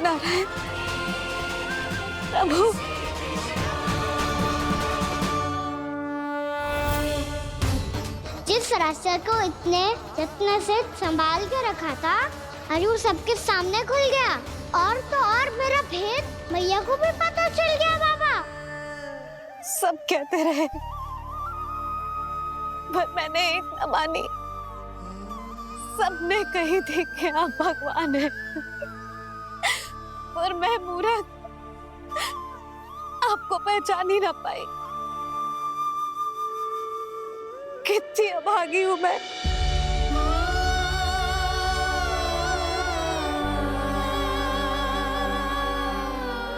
नारायण प्रभु। जिस रास्ते को इतने यत्न से संभाल के रखा था, आज वो सबके सामने खुल गया। और तो और मेरा भेद मैया को भी पता चल गया बाबा। सब कहते रहे पर मैंने एक न मानी। सबने कही थी कि आप भगवान हैं, पर मैं मूर्ख आपको पहचान ही ना पाई। कितनी अभागी हूं मैं।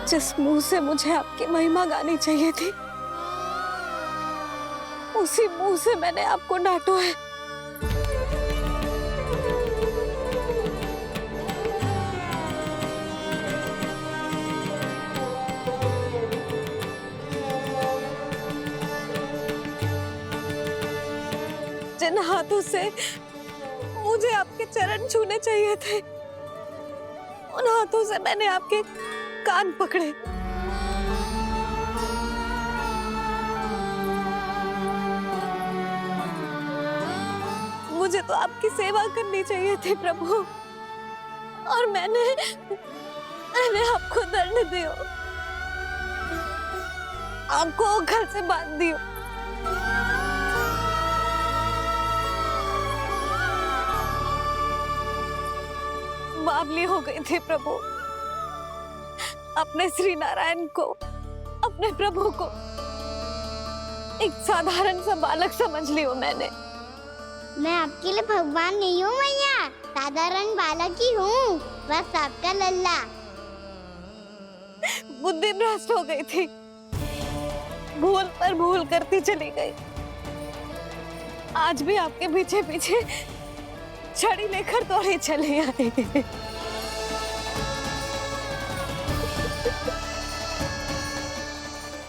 जिस मुंह से मुझे आपकी महिमा गानी चाहिए थी, उसी मुंह से मैंने आपको डांटा है। जिन हाथों से मुझे आपके चरण छूने चाहिए थे, उन हाथों से मैंने आपके कान पकड़े। मुझे तो आपकी सेवा करनी चाहिए थी प्रभु, और मैंने आपको दंड दियो, आपको घर से बांध दियो। बावली हो गई थी प्रभु। अपने श्री नारायण को, अपने प्रभु को एक साधारण सा बालक समझ लियो मैंने। मैं आपके लिए भगवान नहीं हूँ मैया, साधारण बालक ही हूँ, बस आपका लल्ला। बुद्धि भ्रष्ट हो गई थी, भूल पर भूल करती चली गई। आज भी आपके पीछे पीछे छड़ी लेकर दौड़ी चली आई।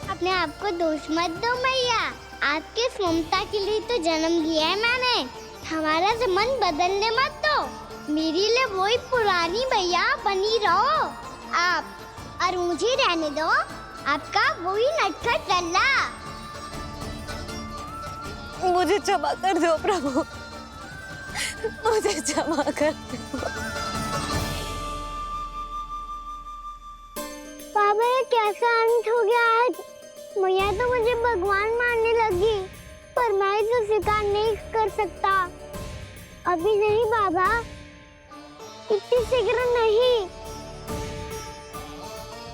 अपने आप को दोष मत दो मैया, आपके ममता के लिए तो जन्म लिया है मैंने। हमारा से मन बदलने मत दो, मेरे लिए वही पुरानी मैया बनी रहो आप, और मुझे रहने दो आपका वही नटखट लल्ला। मुझे क्षमा कर दो प्रभु, मुझे क्षमा कर दो। बाबा ये कैसा अंत हो गया आज? मैया तो मुझे भगवान मानने लगी, पर मैं इसे स्वीकार नहीं कर सकता। अभी नहीं बाबा, इतनी शीघ्र नहीं।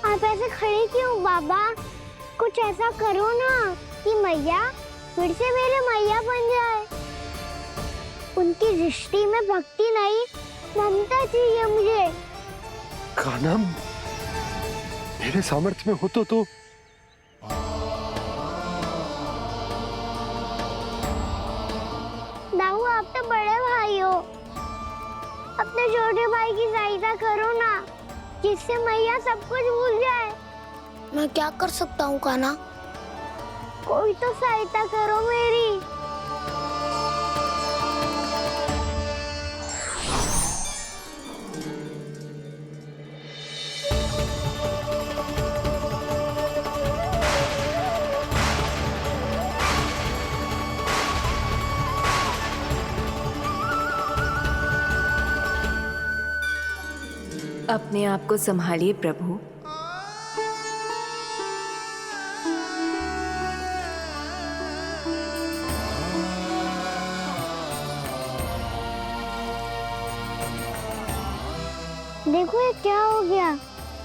आप ऐसे खड़े क्यों बाबा? कुछ ऐसा करो ना कि मैया फिर से मेरे मैया बन जाए। उनकी दृष्टि में भक्ति नहीं, ममता चाहिए मुझे। कान्हा, मेरे सामर्थ्य में हो तो दाऊ, आप तो बड़े भाई हो, अपने छोटे भाई की सहायता करो ना, जिससे मैया सब कुछ भूल जाए। मैं क्या कर सकता हूँ कान्हा? कोई तो सहायता करो मेरी। अपने आप को संभालिए प्रभु। देखो ये क्या हो गया,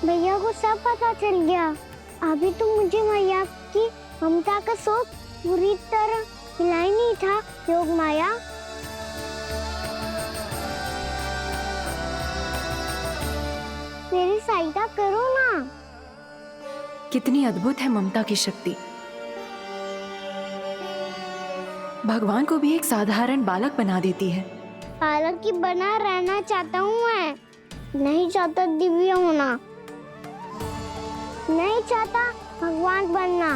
भैया को सब पता चल गया। अभी तो मुझे मैया की ममता का शौक पूरी तरह मिला ही नहीं था। योग माया, मेरी सहायता करो ना। कितनी अद्भुत है ममता की शक्ति। भगवान को भी एक साधारण बालक बना देती है। बालक की बना रहना चाहता हूँ मैं, नहीं चाहता दिव्य होना, नहीं चाहता भगवान बनना।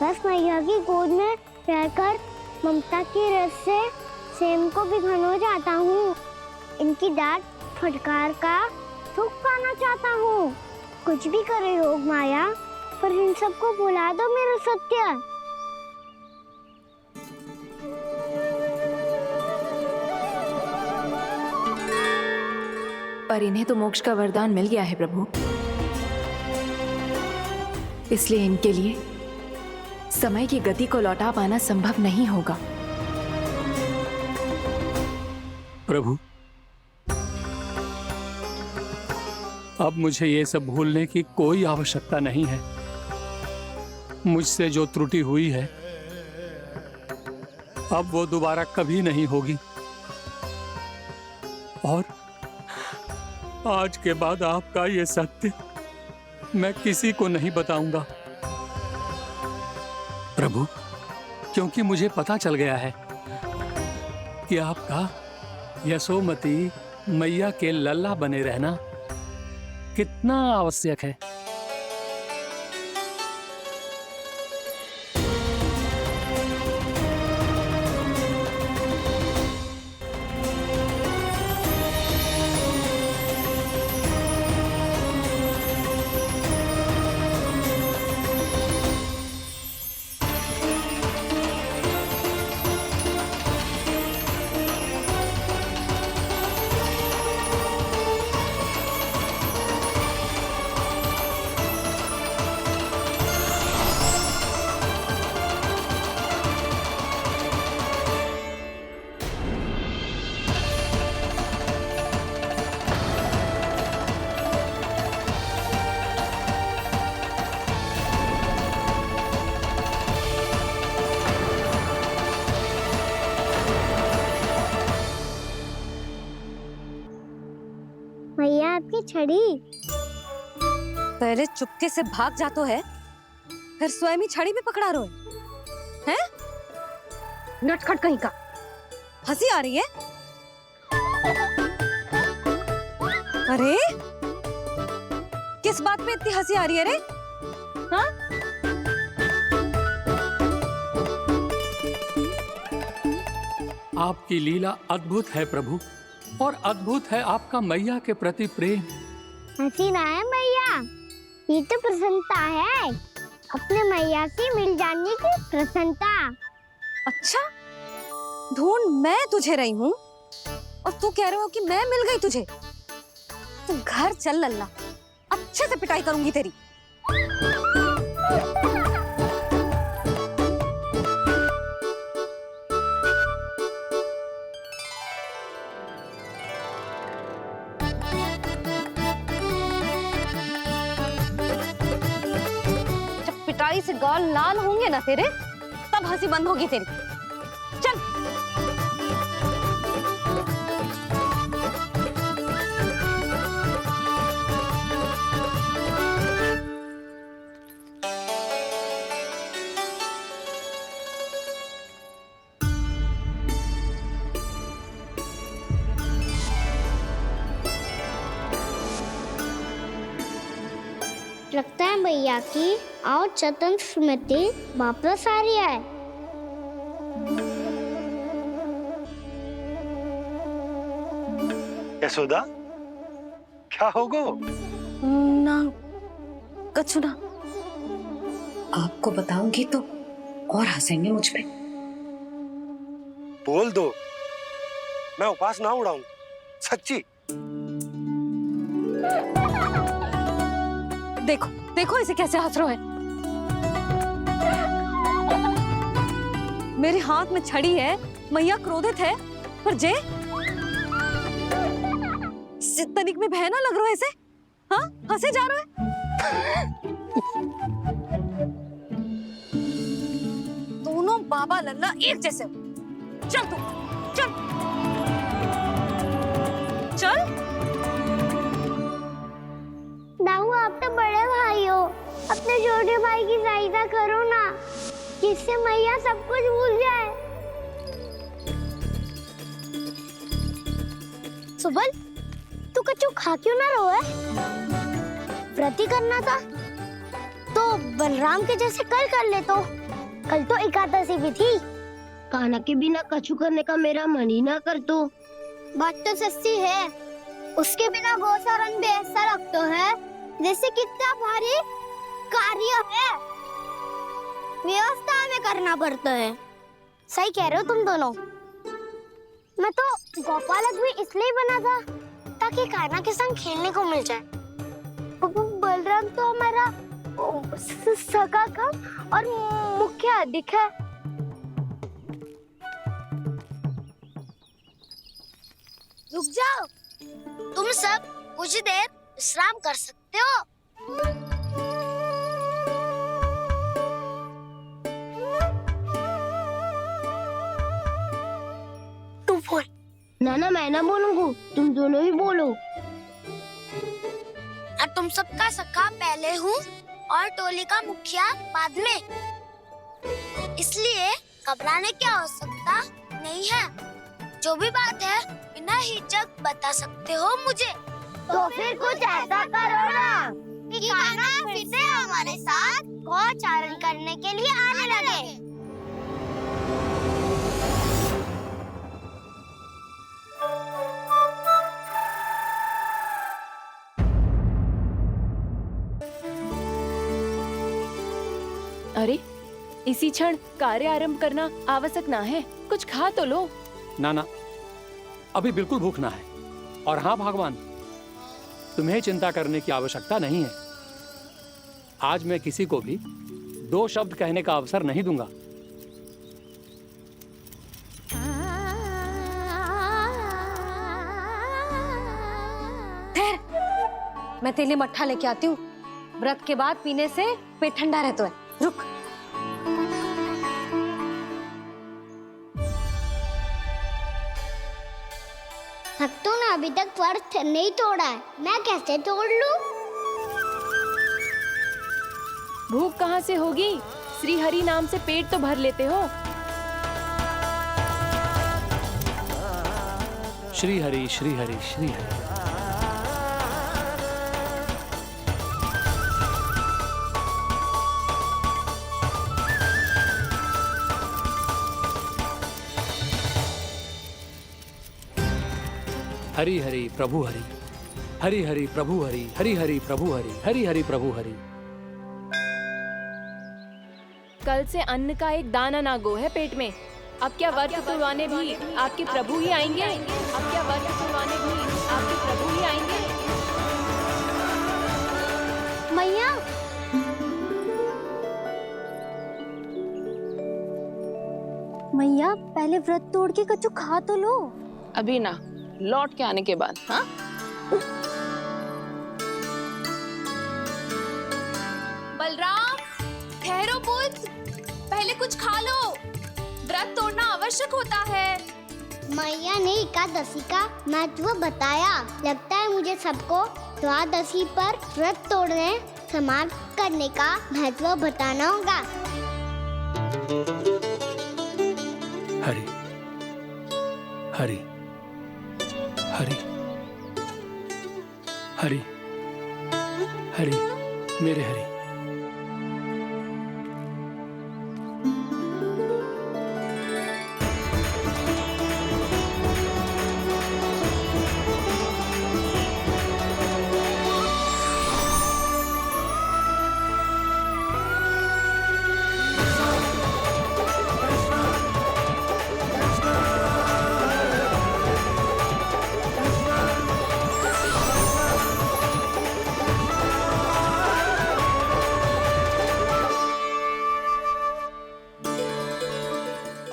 बस मैया की गोद में रहकर ममता की रस से सेम को भी घनो जाता हूँ। इनकी डांट फटकार का सुख पाना चाहता हूँ। कुछ भी करे योग माया, पर इन सबको भुला दो मेरा सत्य। पर इन्हें तो मोक्ष का वरदान मिल गया है प्रभु, इसलिए इनके लिए समय की गति को लौटा पाना संभव नहीं होगा। प्रभु, अब मुझे ये सब भूलने की कोई आवश्यकता नहीं है। मुझसे जो त्रुटि हुई है अब वो दोबारा कभी नहीं होगी, और आज के बाद आपका ये सत्य मैं किसी को नहीं बताऊंगा प्रभु, क्योंकि मुझे पता चल गया है कि आपका यशोमती मैया के लल्ला बने रहना कितना आवश्यक है। मैया आपकी छड़ी। पहले चुपके से भाग जातो है, फिर स्वयं ही छड़ी भी पकड़ा रो है? नटखट कहीं का। हंसी आ रही है? अरे किस बात पे इतनी हंसी आ रही है रे? हाँ? आपकी लीला अद्भुत है प्रभु, और अद्भुत है आपका मैया के प्रति प्रेम। हंसी ना है मैया, ये तो प्रसन्नता है, अपने मैया से मिल जाने की प्रसन्नता। अच्छा, ढूंढ मैं तुझे रही हूँ और तू कह रहे हो कि मैं मिल गई तुझे। तू घर चल लल्ला, अच्छे से पिटाई करूंगी तेरी। पिटाई से गाल लाल होंगे ना तेरे, तब हंसी बंद होगी तेरी। चल। लगता है भैया की और चतन स्मृति वापस आ रही है। यशोदा, क्या होगो? ना कछु ना। आपको बताऊंगी तो और हंसेंगे मुझ पे। बोल दो, मैं उपवास ना उड़ाऊं, सच्ची। देखो देखो इसे कैसे हंस रहा है। मेरे हाथ में छड़ी है, मैया क्रोधित है, पर जे तनिक में बहना लग रहा है इसे। हाँ, हंसे जा रहा है। दोनों बाबा लल्ला एक जैसे हो। चल तू, चल चल। दाऊ, आप तो बड़े भाई हो, अपने छोटे भाई की सहायता करो ना, जिससे मैया सब कुछ भूल जाए। सुबल, तू कछु खा क्यों ना रहो है? व्रत ही करना था तो बलराम के जैसे कल कर ले। तो कल तो एकादशी भी थी। कान्हा के बिना कछु करने का मेरा मन ही ना कर। तो बात तो सच्ची है, उसके बिना गोचरण भी ऐसा लगता है जैसे कितना भारी कार्य है, व्यवस्था में करना पड़ता है। सही कह रहे हो तुम दोनों। मैं तो गोपालक भी इसलिए बना था ताकि कान्हा के संग खेलने को मिल जाए। बलराम तो हमारा सगा काम और मुख्य अधिक है। रुक जाओ, तुम सब कुछ देर विश्राम कर सकते हो। तू बोल। ना मैं ना बोलूंगा, तुम दोनों ही बोलो। और तुम सबका सखा पहले हूँ और टोली का मुखिया बाद में, इसलिए घबराने की आवश्यकता नहीं है। जो भी बात है बिना हिचक बता सकते हो मुझे। तो फिर कुछ ऐसा करो ना कि कान्हा फिर से हमारे साथ गोचारण करने के लिए आने लगे। अरे इसी क्षण कार्य आरंभ करना आवश्यक ना है, कुछ खा तो लो। ना, अभी बिल्कुल भूख ना है। और हाँ भगवान, तुम्हें चिंता करने की आवश्यकता नहीं है। आज मैं किसी को भी 2 शब्द कहने का अवसर नहीं दूंगा। मैं तेरे लिए मट्ठा लेके आती हूँ। व्रत के बाद पीने से पेट ठंडा रहता है। रुक। भक्तों ने अभी तक व्रत नहीं तोड़ा है, मैं कैसे तोड़ लूं? भूख कहाँ से होगी? श्री हरि नाम से पेट तो भर लेते हो। श्री हरि श्री हरि श्री हरि। हरि हरि प्रभु हरि, हरि हरि प्रभु हरि, हरि हरि प्रभु हरि, हरि हरि प्रभु हरि। कल से अन्न का एक दाना ना गो है पेट में। अब क्या व्रत तुड़वाने भी आपके प्रभु ही आएंगे? अब क्या व्रत तुड़वाने भी आपके प्रभु ही आएंगे? मैया, मैया पहले व्रत तोड़ के कछु खा तो लो। अभी ना, लौट के आने के बाद। हाँ, बलराम ठहरो पुत्र, पहले कुछ खा लो। व्रत तोड़ना आवश्यक होता है। मैया ने एकादशी का महत्व बताया। लगता है मुझे सबको द्वादशी पर व्रत तोड़ने समाप्त करने का महत्व बताना होगा। हरि हरि हरि हरि हरि, मेरे हरि।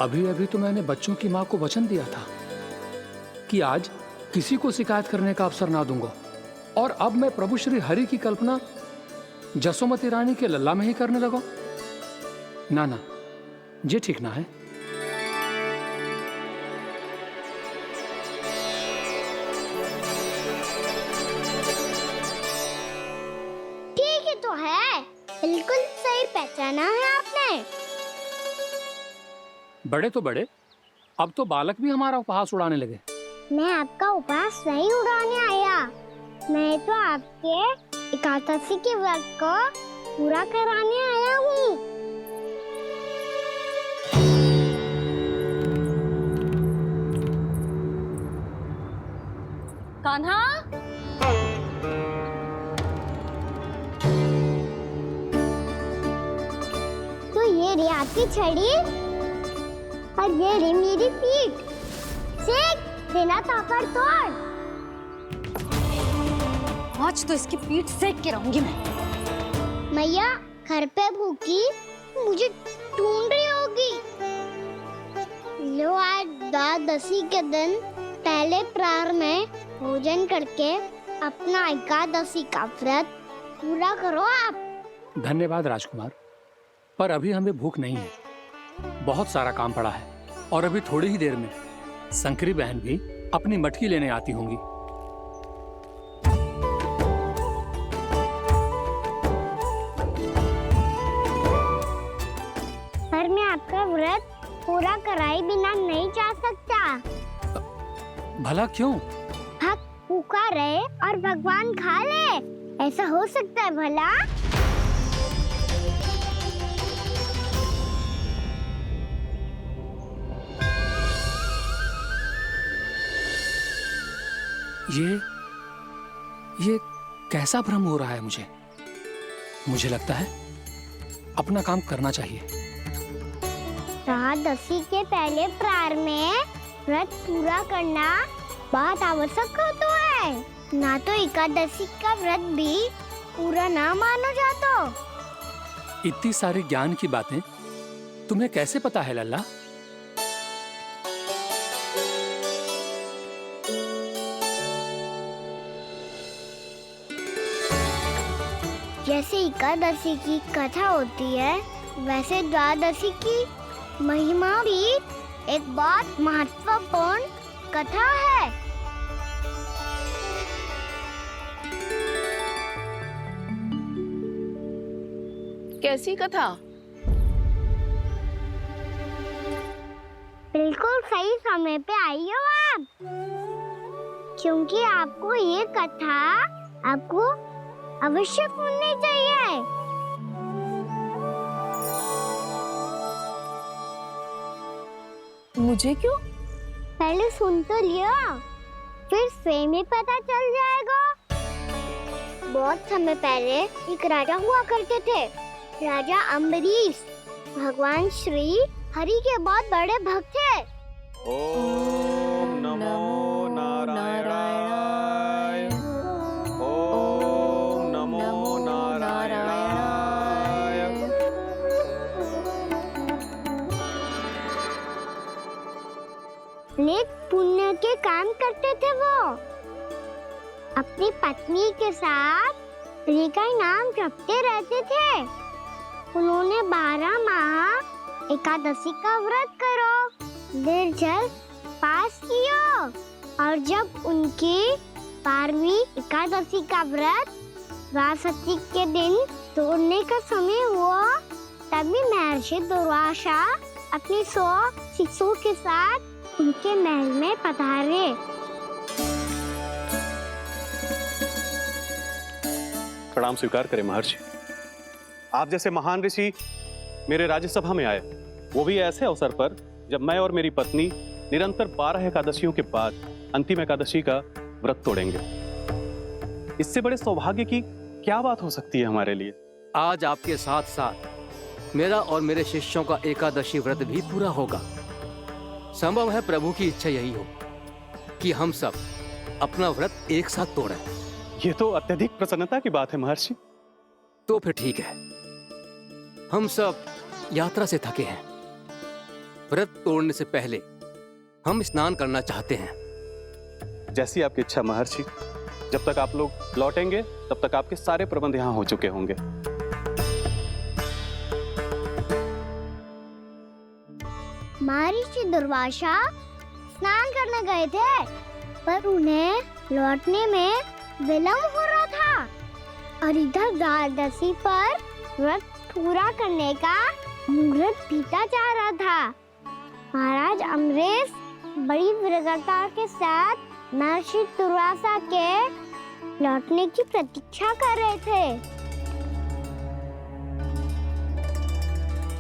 अभी अभी तो मैंने बच्चों की माँ को वचन दिया था कि आज किसी को शिकायत करने का अवसर ना दूंगा, और अब मैं प्रभु श्री हरि की कल्पना जसोमती रानी के लल्ला में ही करने लगा। ना, ये ठीक ना है। ठीक ही तो है, बिल्कुल सही पहचाना है आपने। बड़े तो बड़े, अब तो बालक भी हमारा उपहास उड़ाने लगे। मैं आपका उपहास नहीं उड़ाने आया, मैं तो आपके एकादशी के व्रत को पूरा कराने आया हूँ। कान्हा, तो ये रे आपकी छड़ी और ये रे मेरी पीठ। सेक बिना ताकत तोड़। आज तो इसकी पीठ सेक के रहूंगी मैं। मैया घर पे भूखी मुझे ढूंढ रही होगी। लो आज द्वादशी के दिन पहले प्रहर में भोजन करके अपना एकादशी का व्रत पूरा करो आप। धन्यवाद राजकुमार, पर अभी हमें भूख नहीं है। बहुत सारा काम पड़ा है और अभी थोड़ी ही देर में शंकरी बहन भी अपनी मटकी लेने आती होंगी। पर मैं आपका व्रत पूरा कराए बिना नहीं जा सकता। भला क्यों? भक्त भूखा रहे और भगवान खा ले, ऐसा हो सकता है भला? ये कैसा भ्रम हो रहा है मुझे लगता है अपना काम करना चाहिए। द्वादशी के पहले प्रहर में व्रत पूरा करना बहुत आवश्यक होता है। ना तो एकादशी का व्रत भी पूरा ना मानो जातो। इतनी सारी ज्ञान की बातें तुम्हें कैसे पता है लल्ला? जैसे एकादशी की कथा होती है, वैसे द्वादशी की महिमा भी एक बहुत महत्वपूर्ण कथा है। कैसी कथा? बिल्कुल सही समय पे आई हो आप, क्योंकि आपको ये कथा आपको अवश्य सुननी चाहिए। मुझे क्यों? पहले सुन तो लिया, फिर स्वयं ही पता चल जाएगा। बहुत समय पहले एक राजा हुआ करते थे, राजा अम्बरीश। भगवान श्री हरि के बहुत बड़े भक्त थे। ओम नमो नारायणाय। ओम नमो नारायणाय। नेक पुण्य के काम करते थे वो। अपनी पत्नी के साथ हरि का नाम जपते रहते थे। उन्होंने 12 माह एकादशी का व्रत करो निर्जल पास किया, और जब उनकी 12वीं एकादशी का व्रत द्वादशी के दिन तोड़ने का समय हुआ, तभी महर्षि दुर्वासा अपनी 100 शिष्यों के साथ उनके महल में पधारे। प्रणाम स्वीकार करें महर्षि। आप जैसे महान ऋषि मेरे राज्यसभा में आए, वो भी ऐसे अवसर पर जब मैं और मेरी पत्नी निरंतर 12 एकादशियों के बाद अंतिम एकादशी का व्रत तोड़ेंगे। इससे बड़े सौभाग्य की क्या बात हो सकती है हमारे लिए? आज आपके साथ साथ मेरा और मेरे शिष्यों का एकादशी व्रत भी पूरा होगा। संभव है प्रभु की इच्छा यही हो कि हम सब अपना व्रत एक साथ तोड़ें। ये तो अत्यधिक प्रसन्नता की बात है महर्षि। तो फिर ठीक है, हम सब यात्रा से थके हैं। व्रत तोड़ने से पहले हम स्नान करना चाहते हैं। जैसी आपकी इच्छा महर्षि। जब तक आप लोग लौटेंगे तब तक आपके सारे प्रबंध यहाँ हो चुके होंगे। महर्षि दुर्वासा स्नान करने गए थे, पर उन्हें लौटने में विलंब हो रहा था, और इधर द्वादशी पर व्रत पूरा करने का मुहूर्त बीता जा रहा था। महाराज अम्बरीश बड़ी विरगता के साथ महर्षि दुर्वासा के लौटने की प्रतीक्षा कर रहे थे।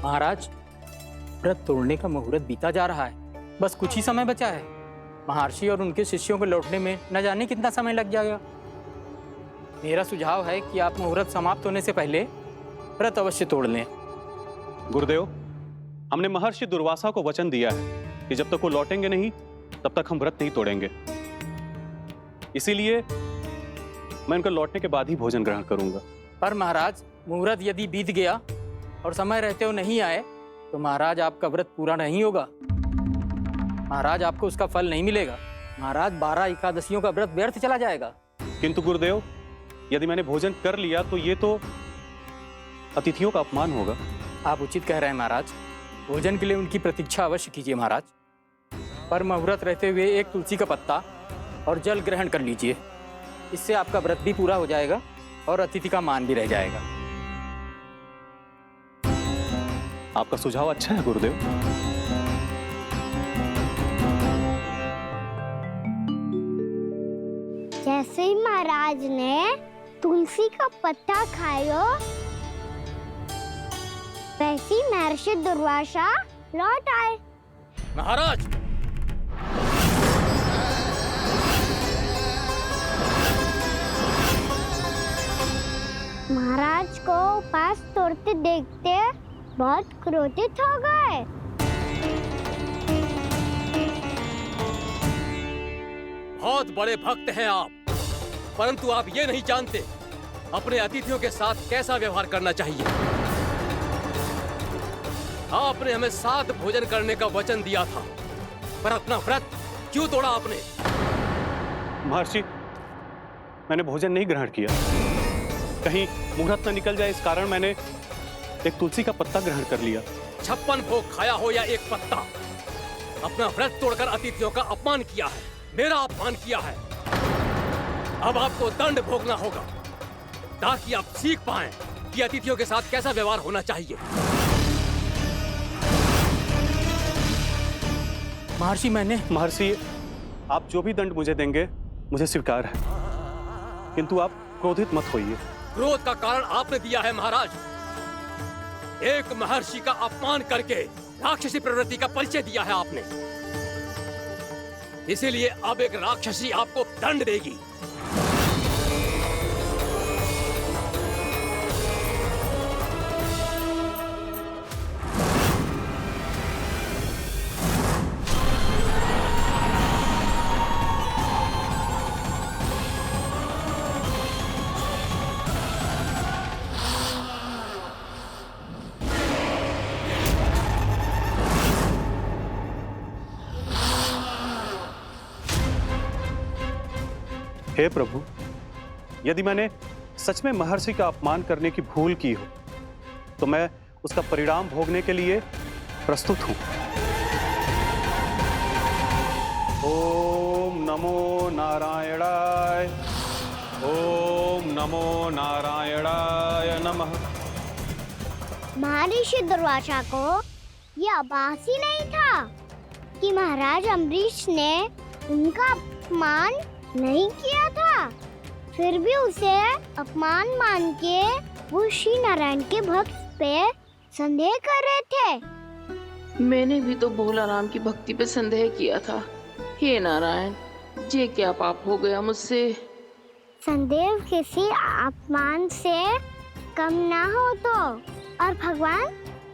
महाराज, व्रत तोड़ने का मुहूर्त बीता जा रहा है, बस कुछ ही समय बचा है। महर्षि और उनके शिष्यों को लौटने में न जाने कितना समय लग जाएगा। मेरा सुझाव है कि आप मुहूर्त समाप्त होने से पहले व्रत अवश्य तोड़ लें। गुरुदेव, हमने महर्षि दुर्वासा को वचन दिया है कि जब तक वो लौटेंगे नहीं तब तक हम व्रत नहीं तोड़ेंगे। इसीलिए मैं उनके लौटने के बाद ही भोजन ग्रहण करूंगा। पर महाराज, मुहूर्त यदि बीत गया और समय रहते हुए नहीं आए तो महाराज आपका व्रत पूरा नहीं होगा। महाराज आपको उसका फल नहीं मिलेगा। महाराज 12 एकादशियों का व्रत व्यर्थ चला जाएगा। किंतु गुरुदेव, यदि मैंने भोजन कर लिया तो ये तो अतिथियों का अपमान होगा। आप उचित कह रहे हैं महाराज। भोजन के लिए उनकी प्रतीक्षा अवश्य कीजिए महाराज। पर मुहूर्त रहते हुए एक तुलसी का पत्ता और जल ग्रहण कर लीजिए। इससे आपका व्रत भी पूरा हो जाएगा और अतिथि का मान भी रह जाएगा। आपका सुझाव अच्छा है गुरुदेव। जैसे ही महाराज ने तुलसी का पत्ता खायो, वैसे ही महर्षि दुर्वासा लौट आए। महाराज, महाराज को उपास तोड़ते देखते बहुत क्रोधित हो गए। बहुत बड़े भक्त हैं आप, परंतु आप ये नहीं जानते अपने अतिथियों के साथ कैसा व्यवहार करना चाहिए। आपने हमें साथ भोजन करने का वचन दिया था, पर अपना व्रत क्यों तोड़ा आपने? महर्षि, मैंने भोजन नहीं ग्रहण किया। कहीं मुहूर्त न निकल जाए इस कारण मैंने एक तुलसी का पत्ता ग्रहण कर लिया। 56 भोग खाया हो या एक पत्ता, अपना व्रत तोड़कर अतिथियों का अपमान किया है, मेरा अपमान किया है। अब आपको दंड भोगना होगा ताकि आप सीख पाएं कि अतिथियों के साथ कैसा व्यवहार होना चाहिए। महर्षि, आप जो भी दंड मुझे देंगे मुझे स्वीकार है, किंतु आप क्रोधित मत होइए। क्रोध का कारण आपने दिया है महाराज। एक महर्षि का अपमान करके राक्षसी प्रवृत्ति का परिचय दिया है आपने। इसीलिए अब एक राक्षसी आपको दंड देगी। हे प्रभु, यदि मैंने सच में महर्षि का अपमान करने की भूल की हो तो मैं उसका परिणाम भोगने के लिए प्रस्तुत हूं। ओम नमो नारायणाय, ओम नमो नारायणाय नमः। महर्षि दुर्वासा को यह आभास ही नहीं था कि महाराज अम्बरीश ने उनका अपमान नहीं किया था। फिर भी उसे अपमान मान के वो श्री नारायण के भक्त पे संदेह कर रहे थे। मैंने भी तो भोला राम की भक्ति पे संदेह किया था। हे नारायण, ये क्या पाप हो गया मुझसे? संदेह किसी अपमान से कम ना हो तो, और भगवान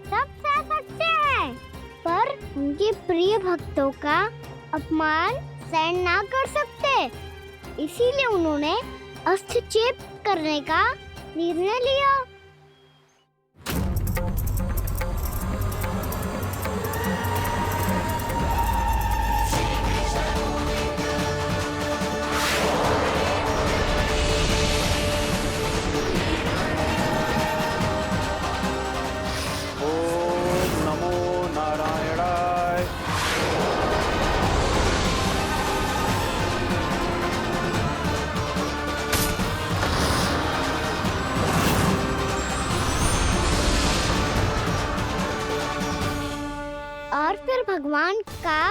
सब सह सकते हैं, पर उनके प्रिय भक्तों का अपमान सहन ना कर सकते। इसीलिए उन्होंने अस्त्रक्षेप करने का निर्णय लिया। ओम नमो नारायणाय। और फिर भगवान का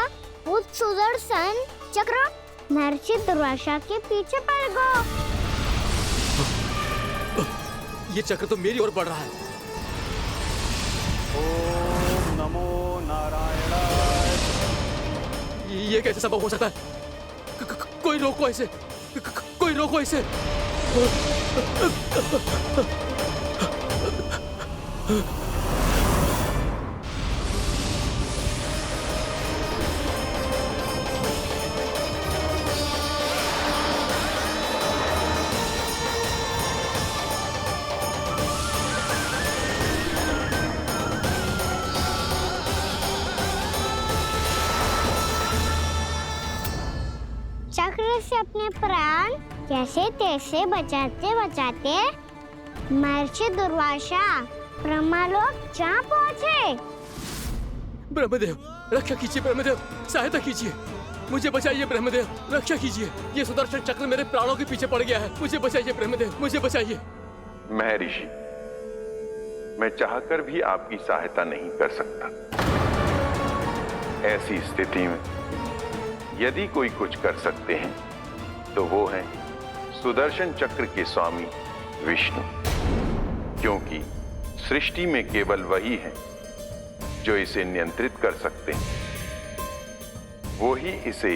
वो सुदर्शन चक्र महर्षि दुर्वासा के पीछे पड़ गया। ये चक्र तो मेरी ओर बढ़ रहा है। ओम नमो नारायणाय। ये कैसे संभव हो सकता है? कोई रोको इसे, कोई रोको इसे। चक्र से अपने प्राण कैसे तैसे बचाते बचाते महर्षि दुर्वासा ब्रह्मलोक जा पहुंचे। ब्रह्मदेव, रक्षा कीजिए ब्रह्मदेव, सहायता कीजिए, मुझे बचाइए ब्रह्मदेव, रक्षा कीजिए। ये सुदर्शन चक्र मेरे प्राणों के पीछे पड़ गया है, मुझे बचाइए ब्रह्मदेव, मुझे बचाइए। महर्षि, मैं चाहकर भी आपकी सहायता नहीं कर सकता। ऐसी स्थिति में यदि कोई कुछ कर सकते हैं तो वो है सुदर्शन चक्र के स्वामी विष्णु, क्योंकि सृष्टि में केवल वही है जो इसे नियंत्रित कर सकते हैं। वो ही इसे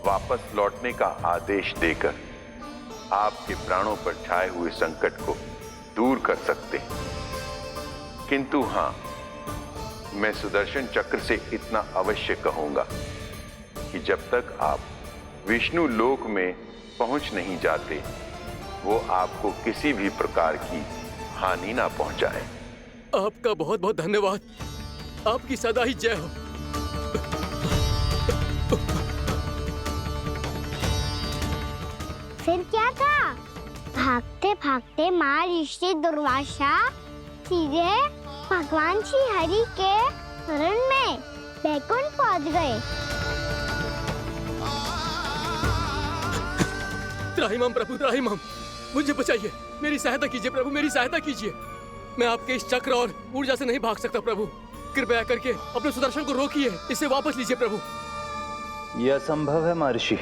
वापस लौटने का आदेश देकर आपके प्राणों पर छाए हुए संकट को दूर कर सकते हैं। किंतु हां, मैं सुदर्शन चक्र से इतना अवश्य कहूंगा कि जब तक आप विष्णु लोक में पहुंच नहीं जाते, वो आपको किसी भी प्रकार की हानि ना पहुंचाए। आपका बहुत बहुत धन्यवाद, आपकी सदा ही जय हो। फिर क्या था? भागते भागते महर्षि दुर्वासा सीधे भगवान श्री हरि के शरण में बैकुंठ पहुंच गए। त्राहिमाम प्रभु, त्राहिमाम, मुझे बचाइए, मेरी सहायता कीजिए प्रभु, मेरी सहायता कीजिए। मैं आपके इस चक्र और ऊर्जा से नहीं भाग सकता प्रभु, कृपया करके अपने सुदर्शन को रोकिए, इसे वापस लीजिए प्रभु। यह असंभव है महर्षि।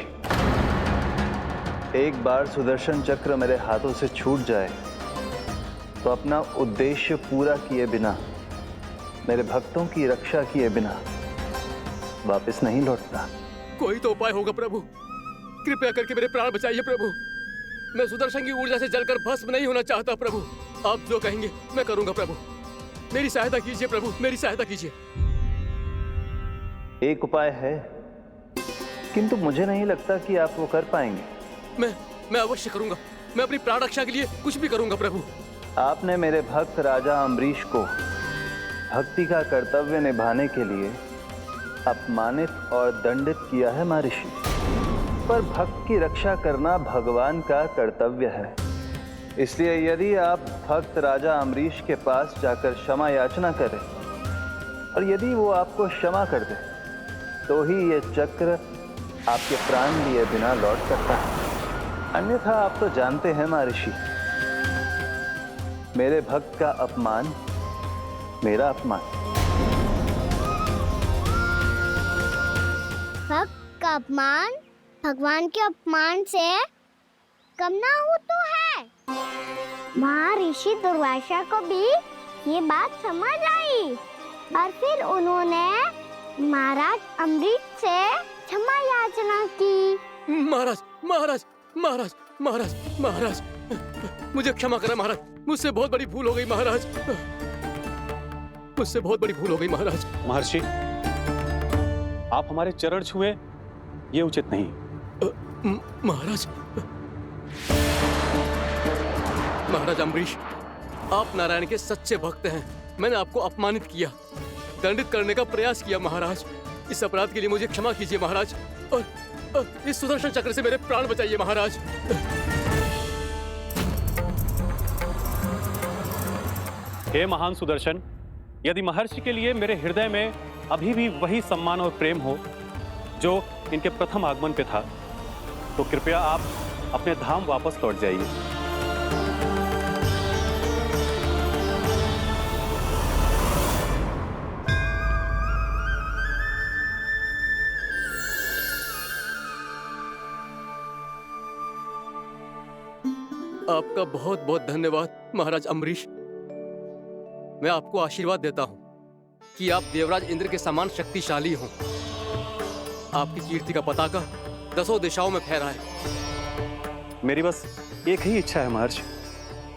एक बार सुदर्शन चक्र मेरे हाथों से छूट जाए तो अपना उद्देश्य पूरा किए बिना, मेरे भक्तों की रक्षा किए बिना वापस नहीं लौटता। कोई तो उपाय होगा प्रभु, कृपया करके मेरे प्राण बचाइए प्रभु। मैं सुदर्शन की ऊर्जा से जलकर भस्म नहीं होना चाहता प्रभु। आप जो कहेंगे मैं करूंगा प्रभु, मेरी सहायता कीजिए प्रभु, मेरी सहायता कीजिए। एक उपाय है, किंतु मुझे नहीं लगता कि आप वो कर पाएंगे। मैं अवश्य करूंगा, मैं अपनी प्राण रक्षा के लिए कुछ भी करूंगा प्रभु। आपने मेरे भक्त राजा अम्बरीश को भक्ति का कर्तव्य निभाने के लिए अपमानित और दंडित किया है महर्षि, पर भक्त की रक्षा करना भगवान का कर्तव्य है। इसलिए यदि आप भक्त राजा अम्बरीश के पास जाकर क्षमा याचना करें और यदि वो आपको क्षमा कर दे तो ही ये चक्र आपके प्राण लिए बिना लौट सकता है। अन्यथा आप तो जानते हैं महर्षि, मेरे भक्त का अपमान मेरा अपमान। भक्त का अपमान भगवान के अपमान से कम ना हो तो है। महर्षि दुर्वासा को भी ये बात समझ आई और फिर उन्होंने महाराज अम्बरीश से क्षमा याचना की। महाराज महाराज महाराज महाराज महाराज, मुझे क्षमा करें महाराज, मुझसे बहुत बड़ी भूल हो गई महाराज, मुझसे बहुत बड़ी भूल हो गई महाराज। महर्षि, आप हमारे चरण छुए ये उचित नहीं। महाराज, महाराज अम्बरीश, आप नारायण के सच्चे भक्त हैं। मैंने आपको अपमानित किया, दंडित करने का प्रयास किया महाराज। इस अपराध के लिए मुझे क्षमा कीजिए महाराज, और इस सुदर्शन चक्र से मेरे प्राण बचाइए महाराज। हे महान सुदर्शन, यदि महर्षि के लिए मेरे हृदय में अभी भी वही सम्मान और प्रेम हो जो इनके प्रथम आगमन पे था, तो कृपया आप अपने धाम वापस लौट जाइए। आपका बहुत बहुत धन्यवाद महाराज अम्बरीश। मैं आपको आशीर्वाद देता हूं कि आप देवराज इंद्र के समान शक्तिशाली हों। आपकी कीर्ति का पताका 10 दिशाओं में फहराए। मेरी बस एक ही इच्छा है महर्षि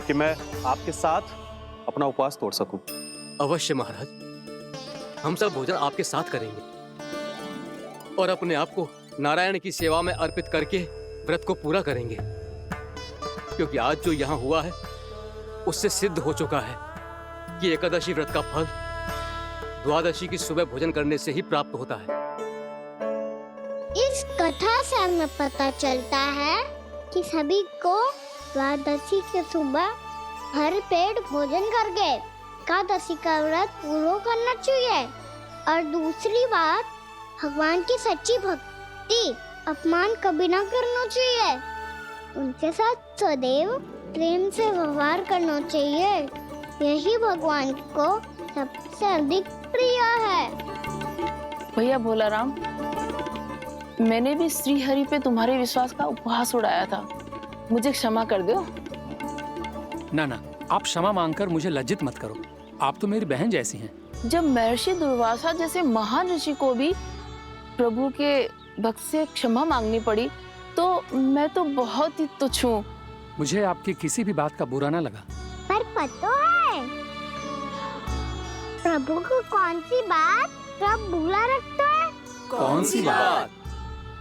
कि मैं आपके साथ अपना उपवास तोड़ सकूं। अवश्य महाराज, हम सब भोजन आपके साथ करेंगे और अपने आप को नारायण की सेवा में अर्पित करके व्रत को पूरा करेंगे, क्योंकि आज जो यहाँ हुआ है उससे सिद्ध हो चुका है कि एकादशी व्रत का फल द्वादशी की सुबह भोजन करने से ही प्राप्त होता है। इस कथा से हमें पता चलता है कि सभी को द्वादशी के सुबह भर पेट भोजन करके एकादशी का व्रत पूरा करना चाहिए। और दूसरी बात, भगवान की सच्ची भक्ति अपमान कभी ना करना चाहिए, उनके साथ सदैव प्रेम से व्यवहार करना चाहिए। यही भगवान को सबसे अधिक प्रिय है। भैया भोलाराम, मैंने भी श्री हरि पे तुम्हारे विश्वास का उपहास उड़ाया था, मुझे क्षमा कर दो। ना ना, आप क्षमा मांगकर मुझे लज्जित मत करो, आप तो मेरी बहन जैसी हैं। जब महर्षि दुर्वासा जैसे महान ऋषि को भी प्रभु के भक्त से क्षमा मांगनी पड़ी, तो मैं तो बहुत ही तुच्छ हूँ। मुझे आपकी किसी भी बात का बुरा ना लगा। पर पता है प्रभु को कौन सी बात सब भूला रखता है? कौन सी बात?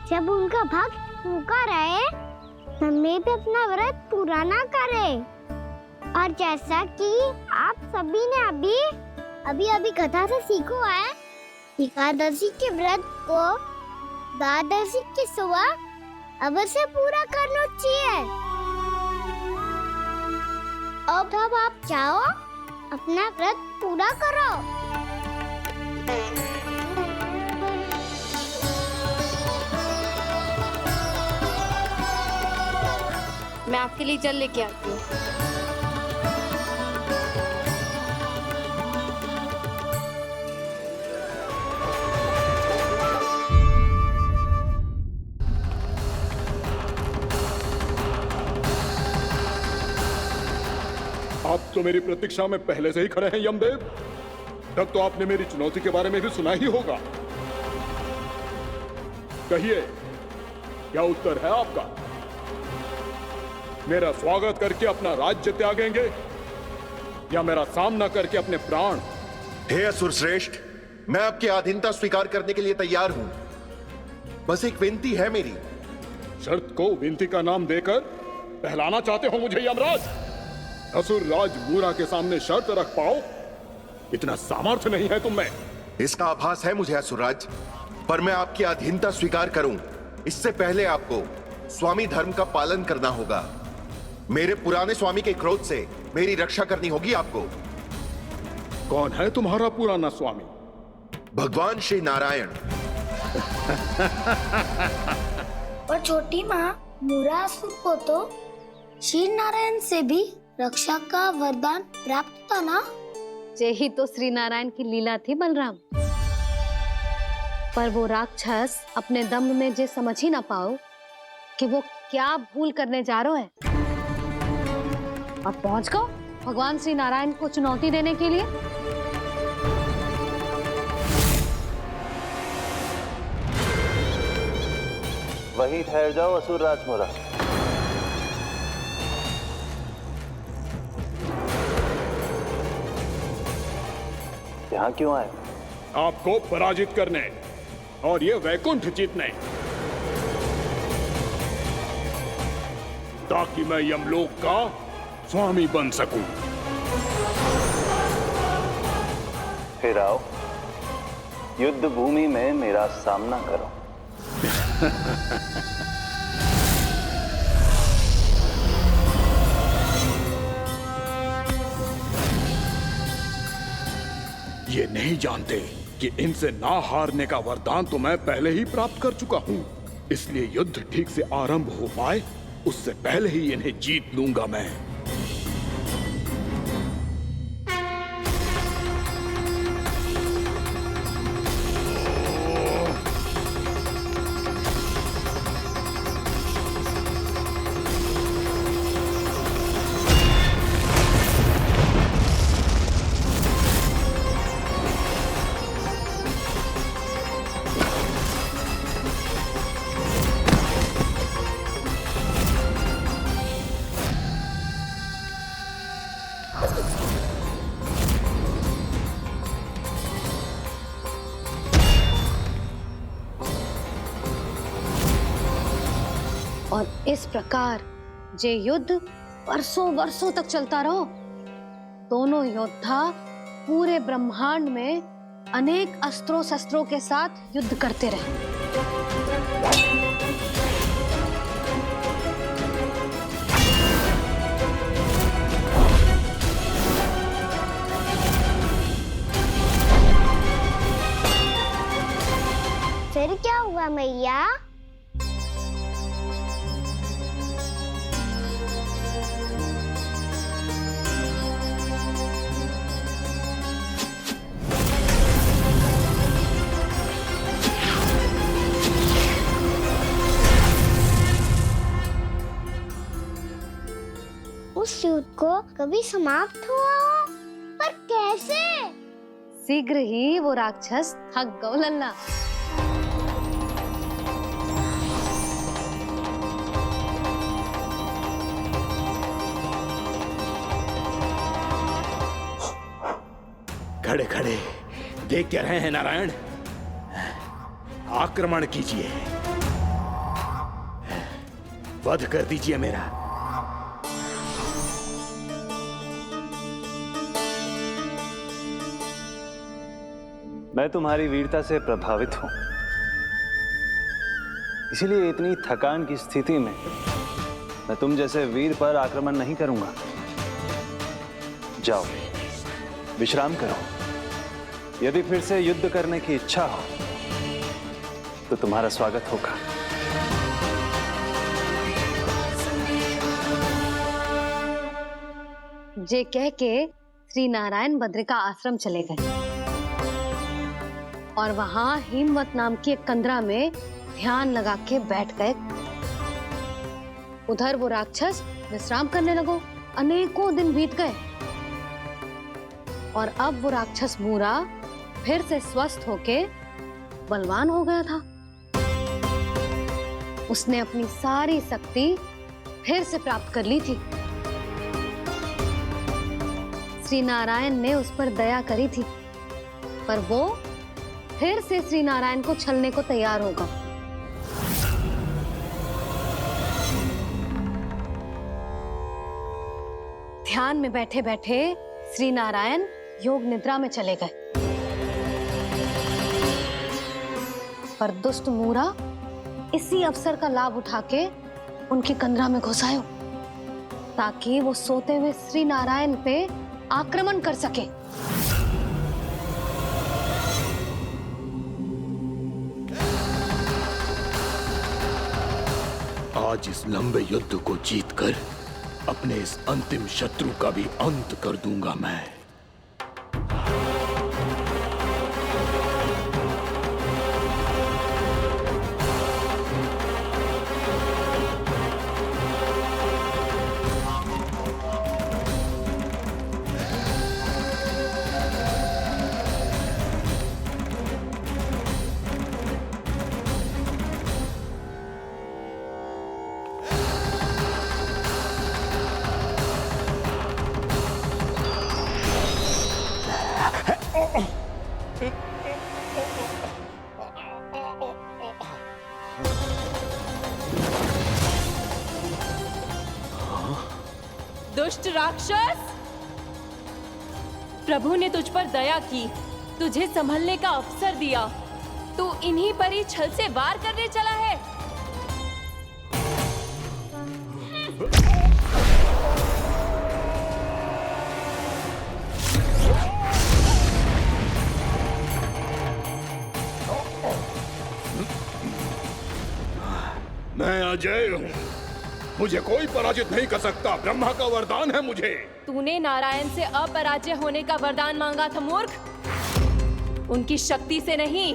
जब उनका भक्त भूखा रहे, समय पे अपना व्रत पूरा ना करे। और जैसा कि आप सभी ने अभी कथा से सीखो है, एकादशी के व्रत को द्वादशी की सुबह अवश्य पूरा करना चाहिए। अब आप जाओ, अपना व्रत पूरा करो। मैं आपके लिए जल लेके आती हूँ। आप तो मेरी प्रतीक्षा में पहले से ही खड़े हैं यमदेव। तब तो आपने मेरी चुनौती के बारे में भी सुना ही होगा। कहिए, क्या उत्तर है आपका? मेरा स्वागत करके अपना राज्य त्यागेंगे या मेरा सामना करके अपने प्राण? हे असुर श्रेष्ठ, मैं आपकी अधीनता स्वीकार करने के लिए तैयार हूं। बस एक विनती है मेरी। शर्त को विनती का नाम देकर पहलाना चाहते हो मुझे यमराज? असुर राज मूरा के सामने शर्त रख पाओ, इतना सामर्थ्य नहीं है तुम में। इसका आभास है मुझे असुरराज, पर मैं आपकी अधीनता स्वीकार करूं इससे पहले आपको स्वामी धर्म का पालन करना होगा। मेरे पुराने स्वामी के क्रोध से मेरी रक्षा करनी होगी आपको। कौन है तुम्हारा पुराना स्वामी? भगवान श्री नारायण। और छोटी माँ मुरासुर को तो श्री नारायण से भी रक्षा का वरदान प्राप्त था ना? यही तो श्री नारायण की लीला थी बलराम। पर वो राक्षस अपने दम में जे समझ ही ना पाओ कि वो क्या भूल करने जा रहा है, और पहुंच गो भगवान श्री नारायण को चुनौती देने के लिए। वहीं ठहर जाओ असुर राजमुरा। यहाँ क्यों आए? आपको पराजित करने और ये वैकुंठ जीतने, ताकि मैं यमलोक का स्वामी बन सकूं। फिर आओ, युद्ध भूमि में मेरा सामना करो। ये नहीं जानते कि इनसे ना हारने का वरदान तो मैं पहले ही प्राप्त कर चुका हूं, इसलिए युद्ध ठीक से आरंभ हो पाए उससे पहले ही इन्हें जीत लूंगा मैं। और इस प्रकार जे युद्ध वर्षों वर्षों तक चलता रहो। दोनों योद्धा पूरे ब्रह्मांड में अनेक अस्त्रों शस्त्रों के साथ युद्ध करते रहे। फिर क्या हुआ मैया? उस युद्ध को कभी समाप्त हुआ हो, पर कैसे? शीघ्र ही वो राक्षस थक गौ लल्ला। खड़े खड़े देख क्या रहे हैं नारायण? आक्रमण कीजिए, वध कर दीजिए मेरा। मैं तुम्हारी वीरता से प्रभावित हूं, इसीलिए इतनी थकान की स्थिति में मैं तुम जैसे वीर पर आक्रमण नहीं करूंगा। जाओ विश्राम करो। यदि फिर से युद्ध करने की इच्छा हो तो तुम्हारा स्वागत होगा। जे कह के श्री नारायण बद्रिका आश्रम चले गए और वहां हिमवत नाम की एक कंदरा में ध्यान लगा के बैठ गए। उधर वो राक्षस विश्राम करने लगो। अनेकों दिन बीत गए और अब वो राक्षस मूरा फिर से स्वस्थ होके बलवान हो गया था। उसने अपनी सारी शक्ति फिर से प्राप्त कर ली थी। श्री नारायण ने उस पर दया करी थी, पर वो फिर से श्री नारायण को छलने को तैयार होगा। ध्यान में बैठे बैठे श्री नारायण योग निद्रा में चले गए, पर दुष्ट मूरा इसी अवसर का लाभ उठा के उनकी कंदरा में घुस आयो ताकि वो सोते हुए श्री नारायण पे आक्रमण कर सके। आज इस लंबे युद्ध को जीतकर अपने इस अंतिम शत्रु का भी अंत कर दूंगा मैं। दुष्ट राक्षस, प्रभु ने तुझ पर दया की, तुझे संभलने का अवसर दिया। तू इन्हीं पर ही छल से वार करने चला है। मैं अजय हूँ, मुझे कोई पराजित नहीं कर सकता। ब्रह्मा का वरदान है मुझे। तूने नारायण से अपराजय होने का वरदान मांगा था मूर्ख। उनकी शक्ति से नहीं,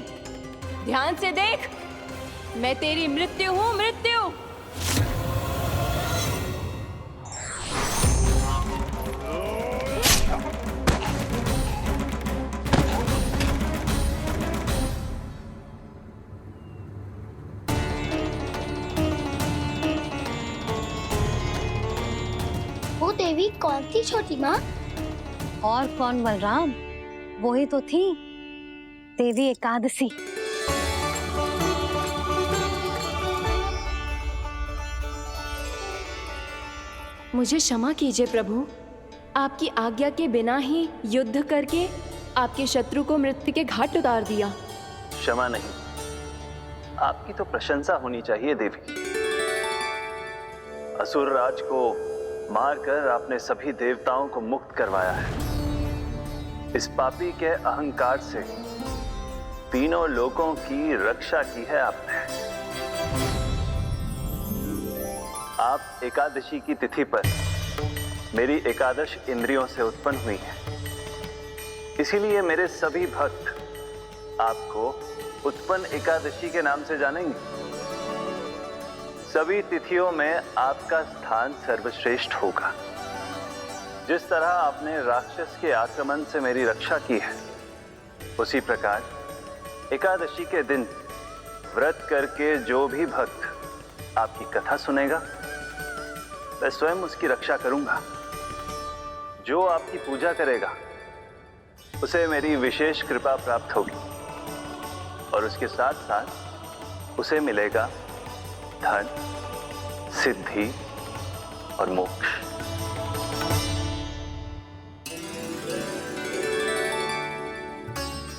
ध्यान से देख। मैं तेरी मृत्यु हूँ, मृत्यु। देवी कौन थी छोटी माँ? और कौन बलराम, वो ही तो थी देवी एकादशी। मुझे क्षमा कीजिए प्रभु, आपकी आज्ञा के बिना ही युद्ध करके आपके शत्रु को मृत्यु के घाट उतार दिया। क्षमा नहीं, आपकी तो प्रशंसा होनी चाहिए देवी। असुर राज को मारकर आपने सभी देवताओं को मुक्त करवाया है। इस पापी के अहंकार से तीनों लोकों की रक्षा की है आपने। आप एकादशी की तिथि पर मेरी एकादश इंद्रियों से उत्पन्न हुई हैं। इसीलिए मेरे सभी भक्त आपको उत्पन्न एकादशी के नाम से जानेंगे। सभी तिथियों में आपका स्थान सर्वश्रेष्ठ होगा। जिस तरह आपने राक्षस के आक्रमण से मेरी रक्षा की है, उसी प्रकार एकादशी के दिन व्रत करके जो भी भक्त आपकी कथा सुनेगा, मैं स्वयं उसकी रक्षा करूंगा। जो आपकी पूजा करेगा उसे मेरी विशेष कृपा प्राप्त होगी और उसके साथ साथ उसे मिलेगा धन, सिद्धि और मोक्ष।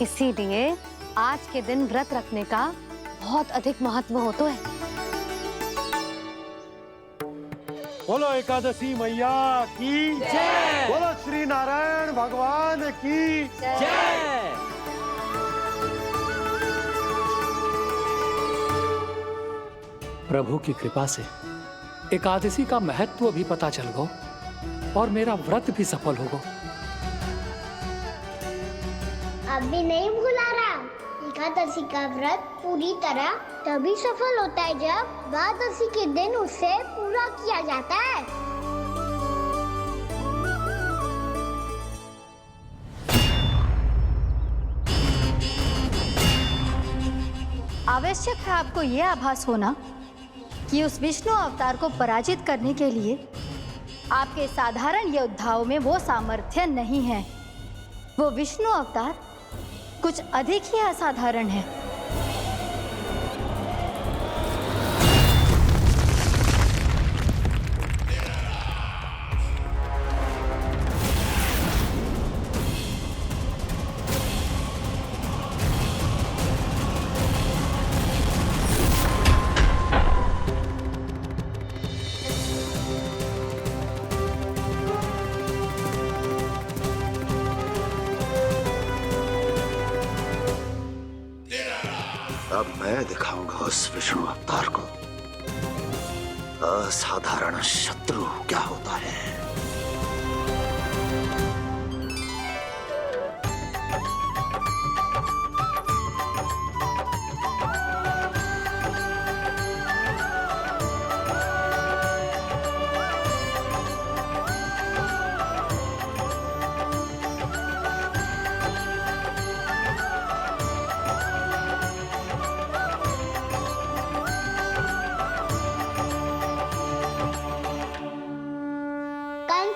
इसीलिए आज के दिन व्रत रखने का बहुत अधिक महत्व होता है। बोलो एकादशी मैया की जय। बोलो श्री नारायण भगवान की जय। प्रभु की कृपा से एकादशी का महत्व भी पता चल गो और मेरा व्रत भी सफल होगा। अभी नहीं भूला रहा, एकादशी का व्रत पूरी तरह तभी सफल होता है जब द्वादशी के दिन उसे पूरा किया जाता है। आवश्यक है आपको यह आभास होना कि उस विष्णु अवतार को पराजित करने के लिए आपके साधारण योद्धाओं में वो सामर्थ्य नहीं है। वो विष्णु अवतार कुछ अधिक ही असाधारण है। अब मैं दिखाऊंगा उस विष्णु अवतार को असाधारण शत्रु क्या होता है।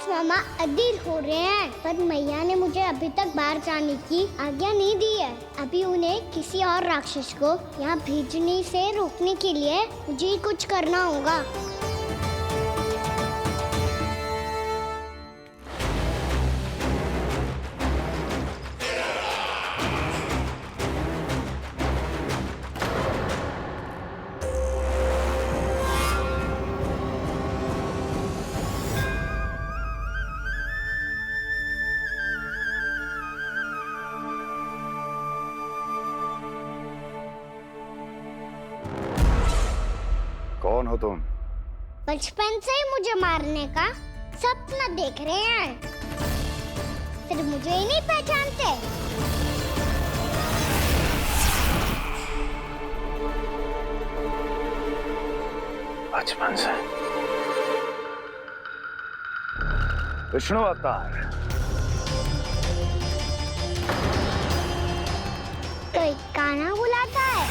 मामा अधीर हो रहे हैं, पर मैया ने मुझे अभी तक बाहर जाने की आज्ञा नहीं दी है। अभी उन्हें किसी और राक्षस को यहाँ भेजने से रोकने के लिए मुझे कुछ करना होगा। कौन हो तुम? बचपन से ही मुझे मारने का सपना देख रहे हैं, फिर मुझे ही नहीं पहचानते। बचपन से विष्णु अवतार। कोई गाना बुलाता है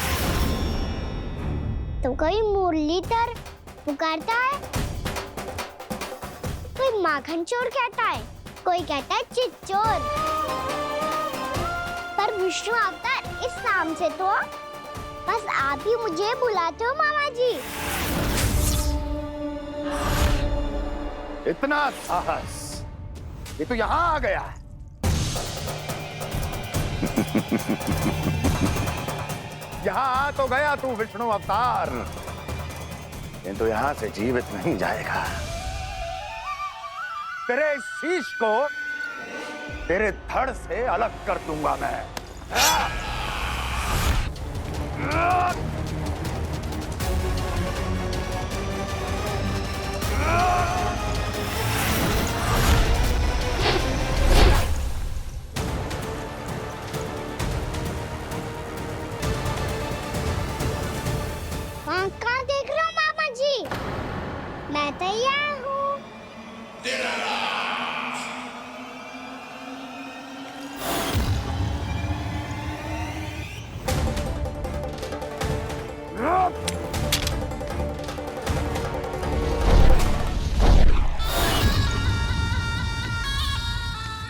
तो कोई मुरलीधर पुकारता है, कोई माखन चोर कहता है, कोई कहता है चिच्चोर। पर विष्णु अवतार इस नाम से तो बस आप ही मुझे बुलाते हो मामा जी। इतना साहस, ये तो यहां आ गया है। यहां आ तो गया तू विष्णु अवतार, किंतु यहां से जीवित नहीं जाएगा। तेरे शीश को तेरे धड़ से अलग कर दूंगा मैं। कहाँ देख रहे हो मामा जी? मैं तैयार हूँ।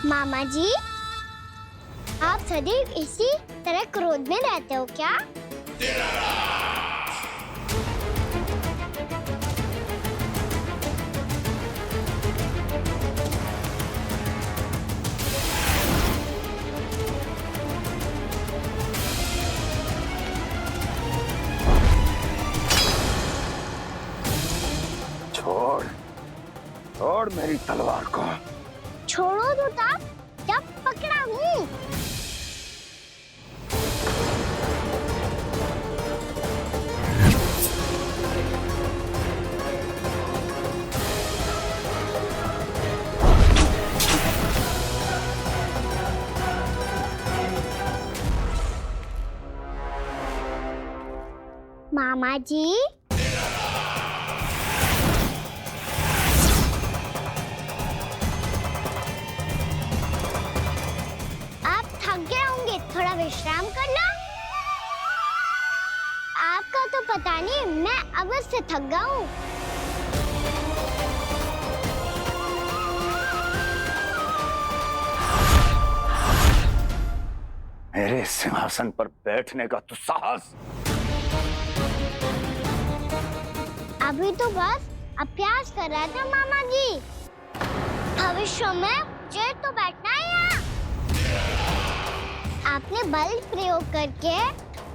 मामा जी, आप सदैव इसी तरह क्रोध में रहते हो क्या? छोड़, छोड़ मेरी तलवार को। छोड़ो तो तब जब पकड़ा हूँ। मामा जी, थोड़ा विश्राम कर लो। आपका तो पता नहीं, मैं अवश्य थक गया हूँ। मेरे सिंहासन पर बैठने का तो साहस। अभी तो बस अभ्यास कर रहा था मामा जी। भविष्य में मुझे तो बैठना है यहाँ। आपने बल प्रयोग करके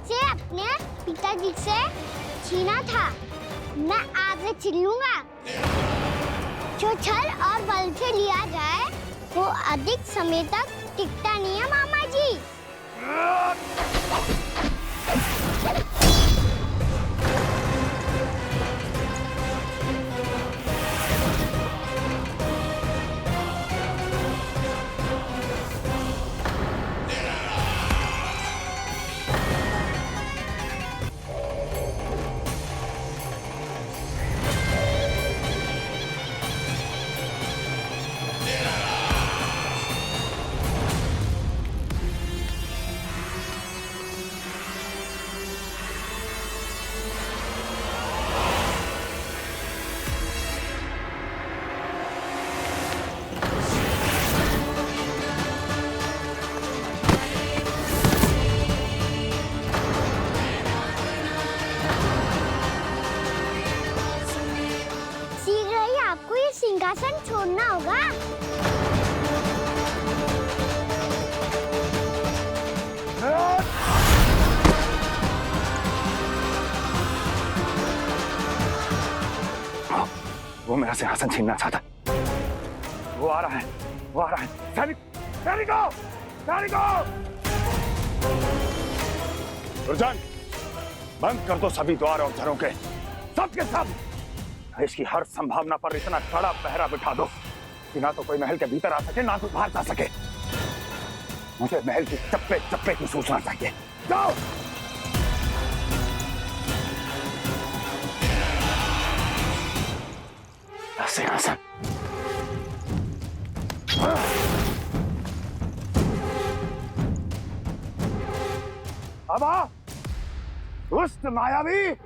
से अपने पिताजी से छीना था, मैं आपसे छीन लूंगा। जो छल और बल से लिया जाए वो अधिक समय तक टिकता नहीं है मामा जी। सिंहासन छोड़ना होगा। वो मेरा सिंहासन छीनना चाहता है। वो आ रहा है, वो आ रहा है। सैनिकों, दुर्जन, बंद कर दो सभी द्वार और झरोखे, सबके सब। इसकी हर संभावना पर इतना कड़ा पहरा बिठा दो कि ना तो कोई महल के भीतर आ सके, ना कोई बाहर जा सके। मुझे महल की चप्पे चप्पे की सूचना चाहिए। जाओ। सिंहासन। अब आ, दुष्ट मायावी,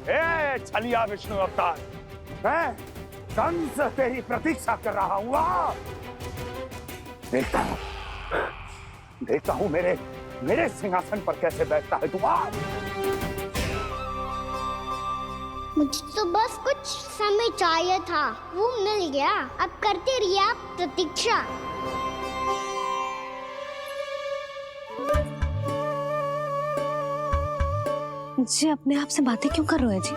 ए छलिया विष्णु अवतार, मैं कंस तेरी प्रतीक्षा कर रहा हूँ। देखता हूँ मेरे सिंहासन पर कैसे बैठता है तू। मुझे तो बस कुछ समय चाहिए था, वो मिल गया। अब करते रहिए आप प्रतीक्षा। जी अपने आप से बातें क्यों कर रहे हो जी?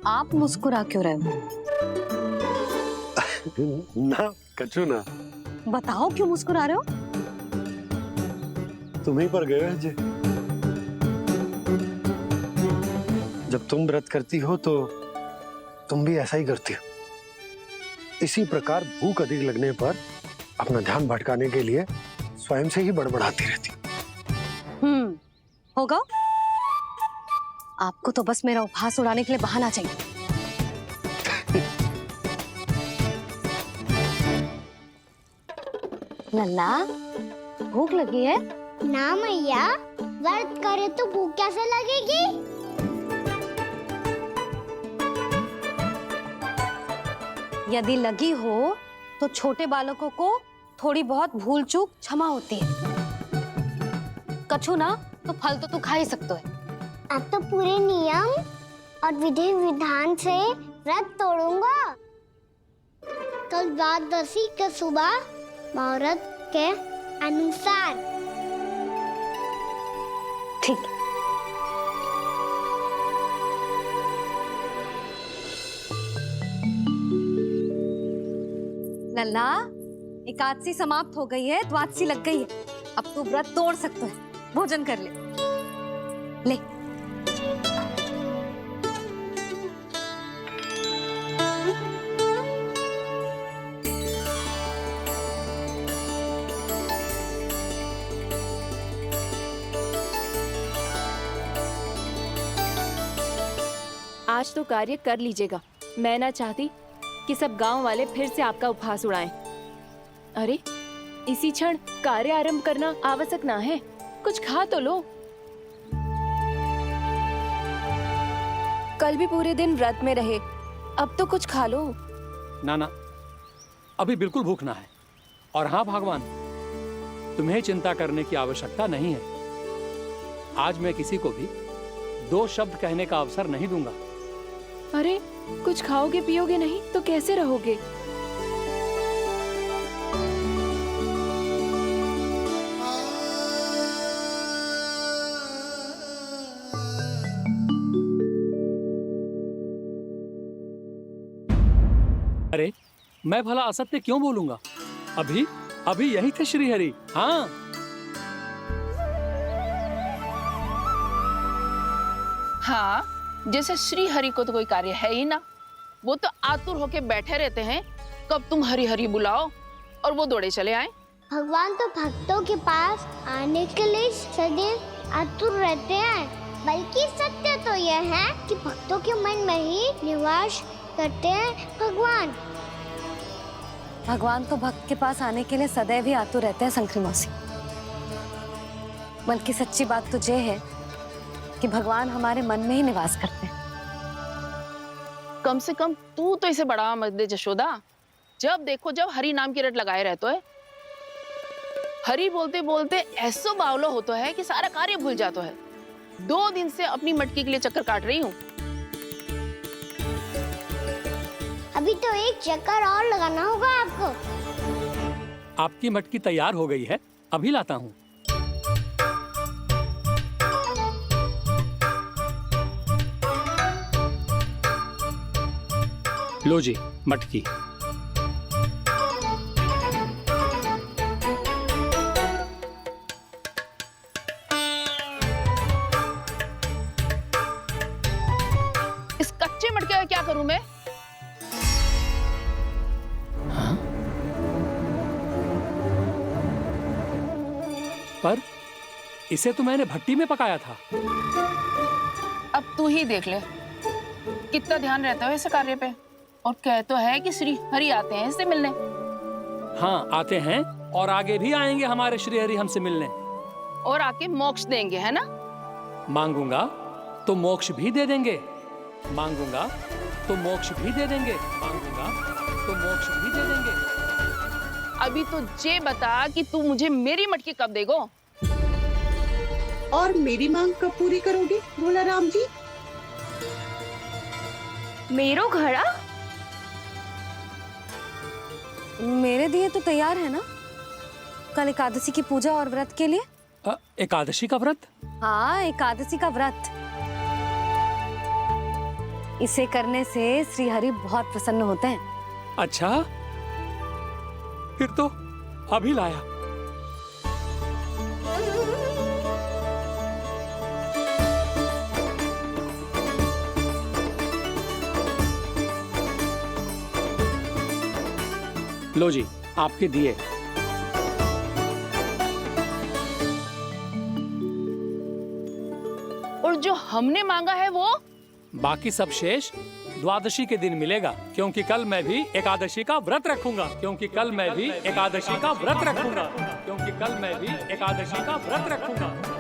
आप मुस्कुरा क्यों रहे हो? ना कचू ना। बताओ क्यों मुस्कुरा रहे हो? तुम्हीं पर गए हैं जी। जब तुम व्रत करती हो तो तुम भी ऐसा ही करती हो। इसी प्रकार भूख अधिक लगने पर अपना ध्यान भटकाने के लिए स्वयं से ही बड़बड़ाती रहती। होगा। आपको तो बस मेरा उपहास उड़ाने के लिए बहाना चाहिए। लल्ला, भूख लगी है? ना मैया, व्रत करे तो भूख कैसे लगेगी? यदि लगी हो तो छोटे बालकों को थोड़ी बहुत भूल चूक क्षमा होती है। कछु ना तो फल तो तू खा ही सकते है। अब तो पूरे नियम और विधि विधान से व्रत तोड़ूंगा। कल द्वादशी के सुबह मुहूर्त के अनुसार। ठीक। लल्ला, एकादशी समाप्त हो गई है, द्वादशी लग गई है। अब तू व्रत तोड़ सकते है। भोजन कर ले। ले। आज तो कार्य कर लीजिएगा। मैं ना चाहती कि सब गांव वाले फिर से आपका उपहास उड़ाएं। अरे, इसी क्षण कार्य आरंभ करना आवश्यक ना है। कुछ खा तो लो। कल भी पूरे दिन व्रत में रहे, अब तो कुछ खा लो। ना, अभी बिल्कुल भूख ना है। और हाँ भगवान, तुम्हें चिंता करने की आवश्यकता नहीं है। आज मैं किसी को भी 2 शब्द कहने का अवसर नहीं दूंगा। अरे, कुछ खाओगे पियोगे नहीं तो कैसे रहोगे? अरे, मैं भला असत्य क्यों बोलूंगा? अभी यही थे श्रीहरि। हाँ, हाँ, जैसे श्री हरि को तो कोई कार्य है ही ना। वो तो आतुर होके बैठे रहते हैं, कब तुम हरि हरि बुलाओ और वो दौड़े चले आए। भगवान तो भक्तों के पास आने के लिए सदैव आतुर रहते हैं। बल्कि सत्य तो यह है कि भक्तों के मन में ही निवास करते हैं भगवान। भगवान तो भक्त के पास आने के लिए सदैव ही आतुर रहते हैं शंकरी मौसी। बल्कि सच्ची बात तो ये है कि भगवान हमारे मन में ही निवास करते हैं। कम से कम तू तो इसे बढ़ावा मत दे जशोदा। जब देखो जब हरि नाम की रट लगाए रहते है। हरि बोलते बोलते ऐसो बावलो होता है कि सारा कार्य भूल जाता है। 2 दिन से अपनी मटकी के लिए चक्कर काट रही हूँ। अभी तो एक चक्कर और लगाना होगा आपको। आपकी मटकी तैयार हो गई है, अभी लाता हूँ। लो जी मटकी। इस कच्चे मटके का क्या करूं मैं? हाँ? पर इसे तो मैंने भट्टी में पकाया था। अब तू ही देख ले कितना ध्यान रहता है इस कार्य पे। और कह तो है कि श्री हरि आते हैं इससे मिलने। हाँ आते हैं और आगे भी आएंगे हमारे श्री हरि हमसे मिलने। और आके मोक्ष देंगे, है ना? मांगूंगा तो मोक्ष भी दे देंगे, मांगूंगा तो मोक्ष भी दे देंगे, मांगूंगा तो मोक्ष भी दे देंगे। अभी तो ये बता कि तू मुझे मेरी मटकी कब देगो? और मेरी मांग कब पूरी करोगे भोला राम जी? मेरो घड़ा मेरे दिए तो तैयार है ना कल एकादशी की पूजा और व्रत के लिए? एकादशी का व्रत? हाँ, एकादशी का व्रत। इसे करने से श्री हरि बहुत प्रसन्न होते हैं। अच्छा, फिर तो अभी लाया। लो जी, आपके दिए। और जो हमने मांगा है वो? बाकी सब शेष द्वादशी के दिन मिलेगा, क्योंकि कल मैं भी एकादशी का व्रत रखूंगा। क्योंकि कल मैं भी एकादशी का व्रत रखूंगा। क्योंकि कल मैं भी एकादशी का व्रत रखूंगा।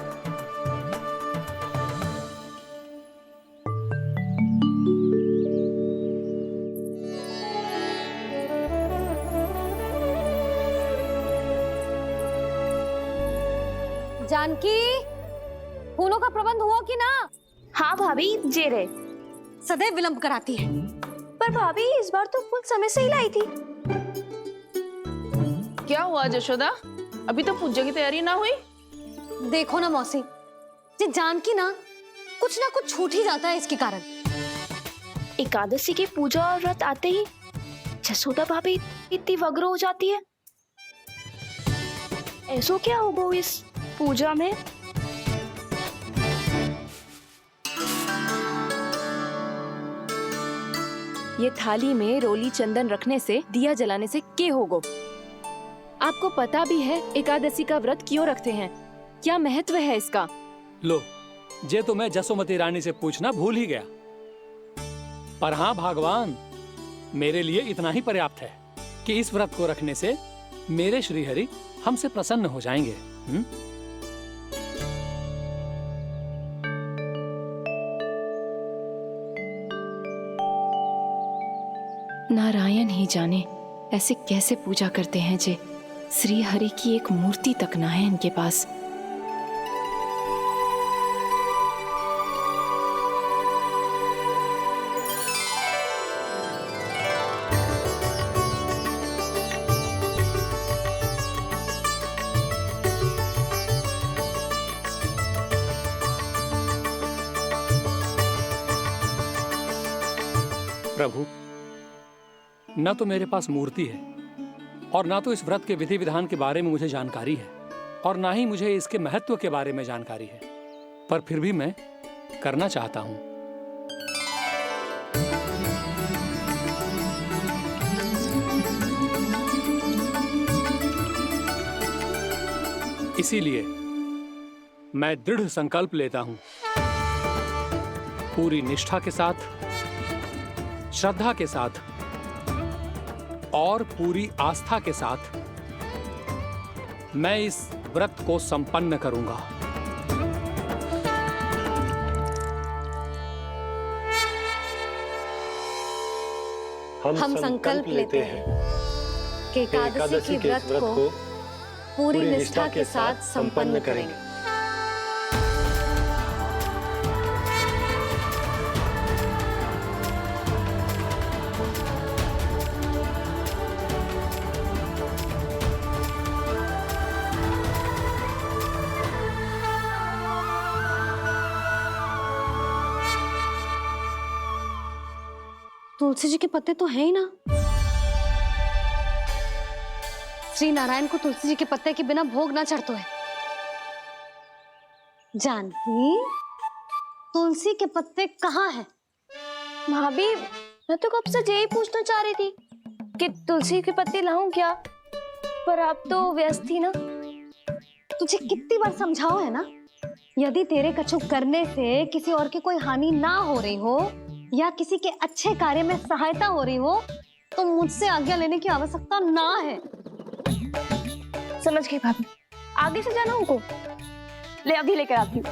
जानकी, फूलों का प्रबंध हुआ कि ना? हाँ भाभी, जे रहे। सदैव विलंब कराती है। पर भाभी इस बार तो फूल समय से ही लाई थी। क्या हुआ जशोदा, अभी तो पूजा की तैयारी ना हुई? देखो ना मौसी, ये जानकी ना कुछ छूट ही जाता है इसके कारण। एकादशी की पूजा और व्रत आते ही जसोदा भाभी इतनी वग्र हो जाती है। ऐसो क्या होगा इस पूजा में? ये थाली में रोली चंदन रखने से, दिया जलाने से के होगो? आपको पता भी है एकादशी का व्रत क्यों रखते हैं? क्या महत्व है इसका? लो, जे तो मैं जसोमती रानी से पूछना भूल ही गया। पर हाँ भगवान, मेरे लिए इतना ही पर्याप्त है कि इस व्रत को रखने से मेरे श्री हरि हमसे प्रसन्न हो जाएंगे। नारायण ही जाने ऐसे कैसे पूजा करते हैं जे श्री हरि की एक मूर्ति तक ना है इनके पास। प्रभु, न तो मेरे पास मूर्ति है और ना तो इस व्रत के विधि विधान के बारे में मुझे जानकारी है और ना ही मुझे इसके महत्व के बारे में जानकारी है, पर फिर भी मैं करना चाहता हूं। इसीलिए मैं दृढ़ संकल्प लेता हूं, पूरी निष्ठा के साथ, श्रद्धा के साथ और पूरी आस्था के साथ मैं इस व्रत को संपन्न करूंगा। हम संकल्प लेते हैं कि एकादशी के व्रत को पूरी निष्ठा के साथ संपन्न करेंगे। तुलसी जी के पत्ते तो हैं ही ना। श्री नारायण को तुलसी जी के पत्ते के बिना भोग ना चढ़तो है। जानकी, तुलसी के पत्ते कहाँ हैं? भाभी, मैं तो कब से यही पूछना चाह रही थी कि तुलसी के पत्ते लाऊं क्या, पर आप तो व्यस्त थी ना। तुझे कितनी बार समझाओ है ना, यदि तेरे कछु करने से किसी और की कोई हानि ना हो रही हो या किसी के अच्छे कार्य में सहायता हो रही हो तो मुझसे आज्ञा लेने की आवश्यकता ना है। समझ गई भाभी, आगे से जाना उनको। ले अभी लेकर आती हूँ।